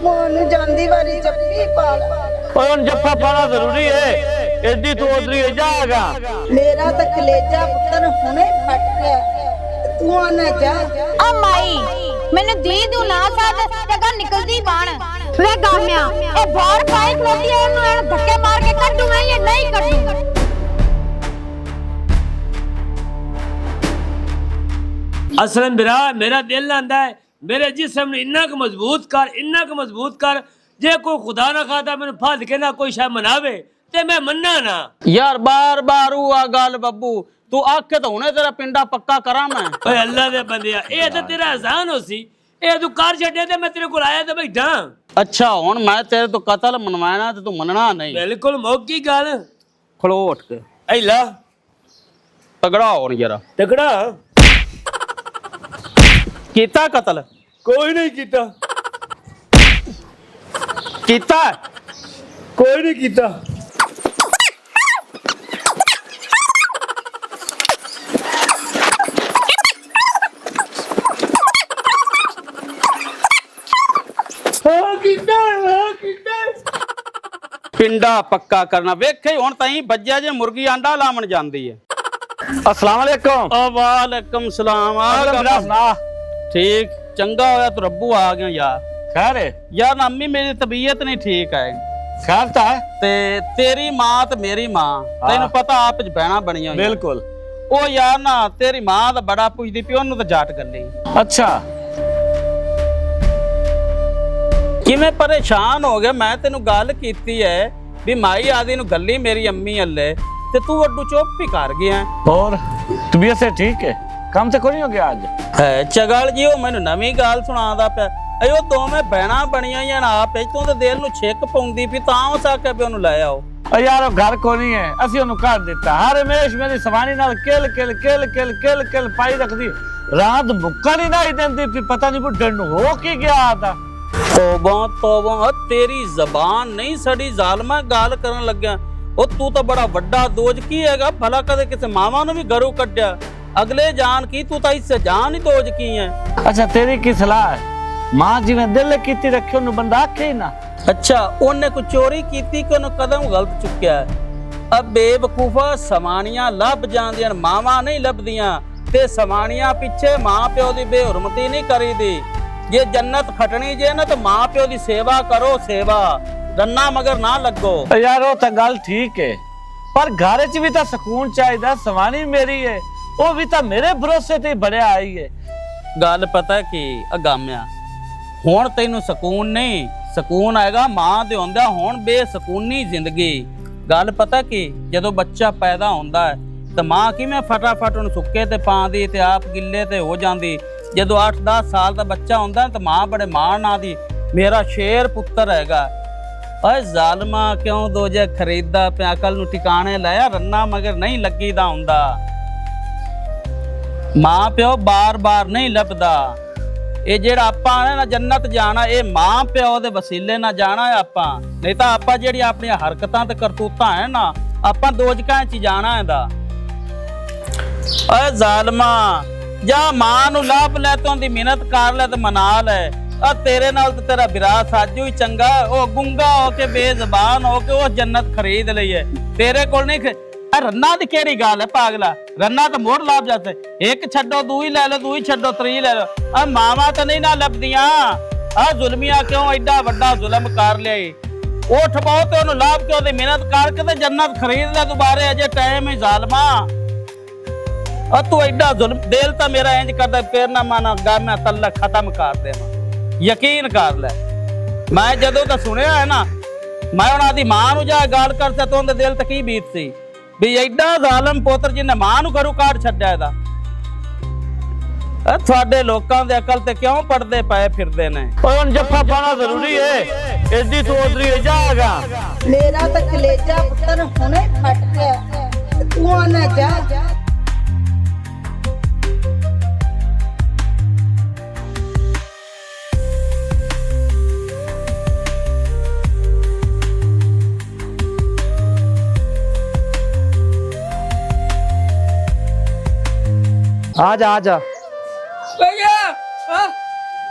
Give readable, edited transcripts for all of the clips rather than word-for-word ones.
मोनू जांदी वारी जप्पी पाल ओए हुन जफ्फा पाना जरूरी है। एडी तू उधरी जाएगा। मेरा तो कलेजा पुत्र हुने फट गया तू आना जा आ माई मैंने दी दू ना साथ जगह निकलदी बाण वे गामिया ए बाहर पाई खलोती है ओनु एन धक्के मार के कर दूंगा ये नहीं कर दूंगा। असलम बिरा मेरा दिल आंदा है मेरे जिस्म ने इन्ना को मजबूत कर जे कोई खुदा ना खाता मैंने फद के ना कोई शायद मनावे ते मैं मन्ना ना यार बार बार हुआ गल बब्बू तू आखे तो हुने तेरा पिंडा पक्का करा मैं। ओए अल्लाह दे बंदिया ए ते तेरा एहसान होसी ए तू कर छड्या ते मैं तेरे कोल आया ते बैठा। अच्छा हुन मैं तेरे तो कत्ल मनवाना ते तू मनना नहीं। बिल्कुल मौकी गल खलो उठ के ऐला तगड़ा होन जरा तगड़ा कीता कत्ल कोई नहीं कीता कीता कोई नहीं कीता पिंडा पक्का करना वेखे हुन ताई बज्जिया जे मुर्गी आंडा लावन जांदी है। अस्सलाम वालेकुम। ओ वालेकुम सलाम ठीक चंगा होया तू रब्बू आ गया यार। खैर है यार अम्मी मेरी तबीयत नहीं ठीक है। खैर ता है ते तेरी मां ते मेरी मां तेन पता आप च बहना बनिया बिल्कुल। ओ यार ना तेरी मां दा बड़ा पुछदी पई ओनू ते जाट गल्ली अच्छा किवें परेशान हो गया मैं तेनू गल कीती है भी माई आदि नू गल्ली मेरी अम्मी अल्ले ते तू अड्डू चुप ही कर गया। और तबीयत से ठीक है काम से कोई हो गया आज है चगल जी ओ मैनू नवी गल सुनादा पिया अयो दोवें बहना बनिया ही आप तू तो दिल नू छिक पाउंदी पई तां हो सके भी ओनू ले आओ। यार वो घर को नहीं है असि ओनू कर दिता हर हमेश मेरी सवानी नाल किल किल किल किल किल किल पाई रखदी रात मुक्का नहीं ना देंदी पी पता नहीं बुढ़े नू हो की गया था। तौबा तौबा तेरी जबान नहीं सड़ी जालमा गाल करन लग्या ओ तू तो बड़ा वड्डा दोज की हैगा भला कदे किसे मावा नू भी घरों कड्या अगले जान की तू तो इससे जान ही दोज की है। अच्छा तेरी की सलाह है मां जिवें दिल कीती रखे ओनू बंदा आखे ही ना। अच्छा ओने को चोरी कीती कि ओने कदम गलत चुक्या है। अब बेवकूफा समानियां लभ जांदियां मावा नहीं लभदियां ते समानियां पिछे मां प्यो दी बेहुरमती नहीं करीदी। जे जन्नत खटनी जे ना तो मां प्यो दी सेवा करो सेवा रन्ना मगर ना लगो। यार वो तो गल ठीक है पर घर च भी तो सुकून चाहिए सवानी मेरी है वो भी तो मेरे भरोसे ते बड़े आई है। गल पता की अगामिया हुण तैनू सकून नहीं सकून आएगा मां दे होंदा हुण बेसकूनी जिंदगी। गल पता की जदों बच्चा पैदा होंदा है तो मां किवें फटाफट उन्हें सुक्के ते पांदी ते आप गिले ते हो जांदी। जदों 8-10 साल का बच्चा होंदा तो मां बड़े माण नाल दी मेरा शेर पुत्र हैगा। ओए जालमा क्यों दोजे खरीदा पिया अकल नू ठिकाने लाया रन्ना मगर नहीं लगीदा हुंदा। मां प्यो बार बार नहीं लभदा ये जेड़ा आपां ने ना जन्नत जाना ये मां प्यो दे वसीले ना जाना है आपां नहीं तो आपां जेड़ी अपनी हरकतां ते करतूतां है ना आपां दोजकां च जाना है दा। ओए जालमा जा मां नू लाभ ले तो दी मिन्नत कर ले ते मना ले आ तेरे नाल ते तेरा बिरा साजू ही चंगा ओ गुंगा हो के बेजबान हो के ओ जन्नत खरीद लई है तेरे कोल नहीं। रन्ना दी केड़ी गल है पागला रन्ना तो मोड़ लाभ जाते एक छड्डो दू ही ले लो दू ही छड्डो त्री ले लो आ मावा तो नहीं ना लभदियां आ जुल्मिया क्यों एडा वड्डा जुल्म कर लिया उठ पाओ ते ओनू लाभ क्यों दी मेहनत करके ते जन्नत खरीद ले दोबारे अजे टाइम ही जालमा और तू एडा जुल्म दिल तो मेरा इंज करदा फिर ना माना गा मैं तल्ला खत्म कर देवां यकीन कर ले मैं जदों दा सुनिया है ना मैं उन्हां दी मां नू जा गल करता तो उनदे दिल ते की बीत सी भी एडा जालम पुत्र जिन्हें मां नू घरों काट छड्या दा। थोड़े लोकां दे अकल ते क्यों पड़दे पए फिरदे ने। ओए हुन जफ्फा पाना जरूरी है एडी तू उधरी जाएगा। मेरा तो कलेजा पुत्र हुने फट गया तू आना जा आजा आजा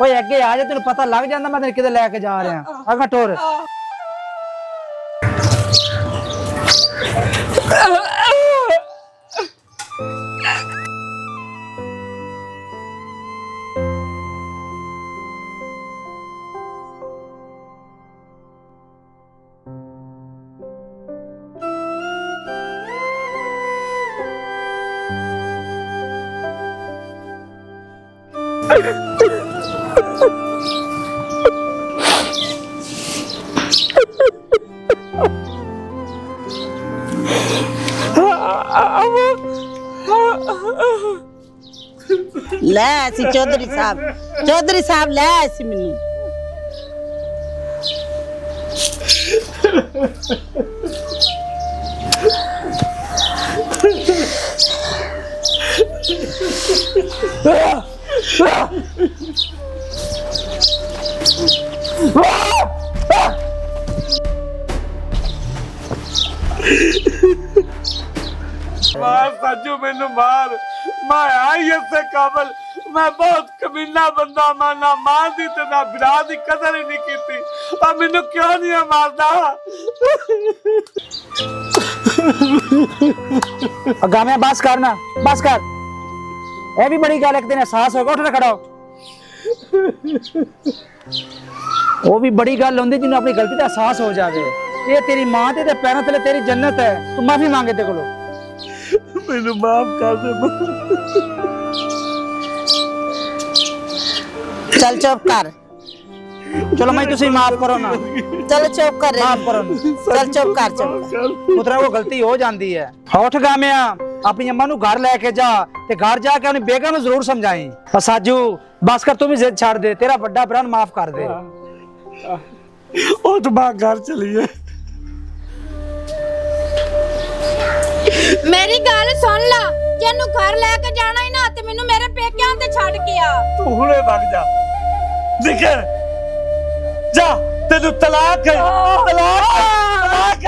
ਓਏ ਅੱਗੇ ਆ ਜਾ, ਤੈਨੂੰ ਪਤਾ ਲੱਗ ਜਾਂਦਾ ਮੈਂ ਤੈਨੂੰ ਕਿਤੇ ਲੈ ਕੇ ਜਾ ਰਿਹਾ। ਅਗਾ ਟੋਰ ਲੈ ਸੀ ਚੌਧਰੀ ਸਾਹਿਬ ਲੈ ਸੀ ਮੈਨੂੰ। मार साजू मैनू मार, मैं आई इससे काबल। मैं बहुत कमीना बंदा, मैं ना मां दी ते ना बिरा दी कदर ही नहीं कीती। अब मैनू क्यों नहीं मारदा? गामिया बस कर ना, बस कर। ये भी बड़ी गल, एक दिन एहसास होगा। उठ खड़ा हो। वो भी बड़ी गल होंदी जिन्होंने अपनी गलती का एहसास हो जाए। ये तेरी मां ते पैरों तले तेरी जन्नत है, तू माफी मांगे ते कोलो। मैनू माफ कर दे। चल चुप कर। चलो मैं तुसी माफ करो ना, चल चुप कर। माफ करो ना। चल चुप कर। पुत्रा को गलती हो जाती है। उठ गामिया, अपनी अम्मा नु घर लेके जा ते घर जाके अपनी बेगम नु जरूर समझाई। साजू बस कर, तू भी जिद छाड़ दे, तेरा बड़ा भरा माफ कर दे। उठ मां घर चलिए। मेरी गल सुन ला, जेनू घर लेके जाना ही ना ते मेनू मेरे पेकियां ते छड़ के आ। तू हुणे भाग जा, निकल जा, तेनू तलाक है। तलाक